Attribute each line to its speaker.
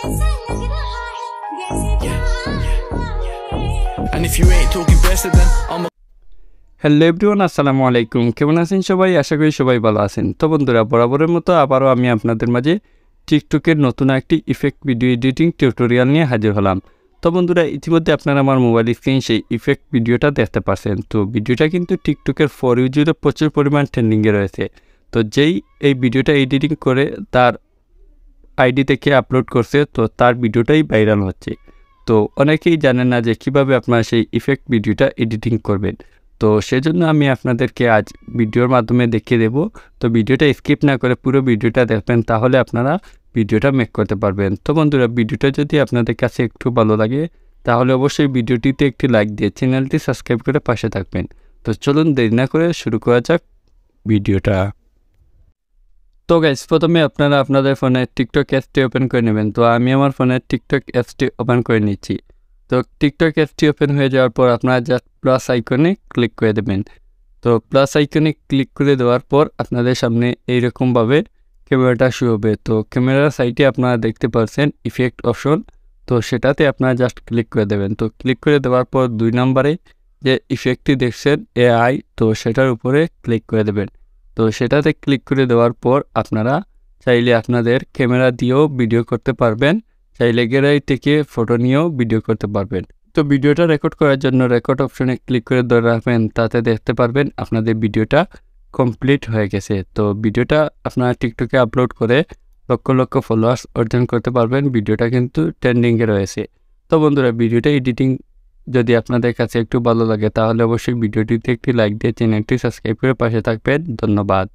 Speaker 1: And if you ain't talking better, then I'm
Speaker 2: hello everyone, আসসালামু আলাইকুম। কেমন আছেন সবাই? আশা করি সবাই ভালো আছেন। তো বন্ধুরা, বরাবরের মতো আবারও আমি আপনাদের মাঝে টিকটকের নতুন একটি ইফেক্ট ভিডিও এডিটিং টিউটোরিয়াল নিয়ে হাজির হলাম। তো বন্ধুরা, ইতিমধ্যে আপনারা আমার মোবাইল স্ক্রিন সেই ইফেক্ট ভিডিওটা দেখতে পাচ্ছেন। তো ভিডিওটা কিন্তু টিকটকের ফর ইউ জুড়ে প্রচুর পরিমাণ ট্রেন্ডিংয়ে রয়েছে। তো যেই এই ভিডিওটা এডিটিং করে তার আইডি থেকে আপলোড করছে, তো তার ভিডিওটাই ভাইরাল হচ্ছে। তো অনেকেই জানেন না যে কিভাবে আপনারা সেই ইফেক্ট ভিডিওটা এডিটিং করবেন। তো সেজন্য আমি আপনাদেরকে আজ ভিডিওর মাধ্যমে দেখিয়ে দেব। তো ভিডিওটা স্কিপ না করে পুরো ভিডিওটা দেখবেন, তাহলে আপনারা ভিডিওটা মেক করতে পারবেন। তো বন্ধুরা, ভিডিওটা যদি আপনাদের কাছে একটু ভালো লাগে তাহলে অবশ্যই ভিডিওটিতে একটি লাইক দিয়ে চ্যানেলটি সাবস্ক্রাইব করে পাশে থাকবেন। তো চলুন দেরি না করে শুরু করা যাক ভিডিওটা। তো গাইস, প্রথমে আপনারা আপনাদের ফোনে টিকটক অ্যাপটি ওপেন করে নেবেন। তো আমি আমার ফোনে টিকটক অ্যাপটি ওপেন করে নিচ্ছি। তো টিকটক অ্যাপটি ওপেন হয়ে যাওয়ার পর আপনারা জাস্ট প্লাস আইকনে ক্লিক করে দেবেন। তো প্লাস আইকনে ক্লিক করে দেওয়ার পর আপনাদের সামনে এইরকমভাবে ক্যামেরাটা শো হবে। তো ক্যামেরার সাইডে আপনারা দেখতে পাচ্ছেন ইফেক্ট অপশন, তো সেটাতে আপনারা জাস্ট ক্লিক করে দেবেন। তো ক্লিক করে দেওয়ার পর 2 নম্বরে যে ইফেক্টটি দেখছেন এআই, তো সেটার উপরে ক্লিক করে দেবেন। তো সেটাতে ক্লিক করে দেওয়ার পর আপনারা চাইলে আপনাদের ক্যামেরা দিয়েও ভিডিও করতে পারবেন, চাইলে গ্যালারি থেকে ফটো নিয়েও ভিডিও করতে পারবেন। তো ভিডিওটা রেকর্ড করার জন্য রেকর্ড অপশনে ক্লিক করে ধরে রাখবেন, তাতে দেখতে পারবেন আপনাদের ভিডিওটা কমপ্লিট হয়ে গেছে। তো ভিডিওটা আপনারা টিকটকে আপলোড করে লক্ষ লক্ষ ফলোয়ার্স অর্জন করতে পারবেন। ভিডিওটা কিন্তু ট্রেন্ডিংয়ে রয়েছে। তো বন্ধুরা, ভিডিওটা এডিটিং যদি আপনাদের কাছে একটু ভালো লাগে তাহলে অবশ্যই ভিডিওটিতে একটি লাইক দিয়ে চ্যানেলটি সাবস্ক্রাইব করে পাশে থাকবেন। ধন্যবাদ।